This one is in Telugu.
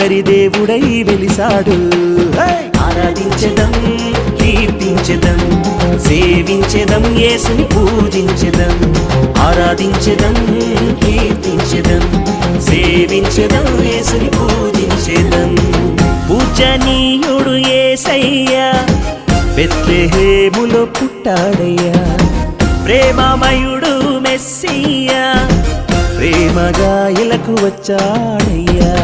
అందరి దేవుడై వెలిసాడు. ఆరాధించెదం, కీర్తించెదం, సేవించెదం, యేసుని పూజించెదం. ఆరాధించెదం, కీర్తించెదం, సేవించెదం, యేసుని పూజించెదం. పూజనీయుడు యేసయ్యా బెత్లెహేములో పుట్టాడయ్యా. ప్రేమమయుడు మెస్సియా ప్రేమగా ఇలకు వచ్చాడయ్యా.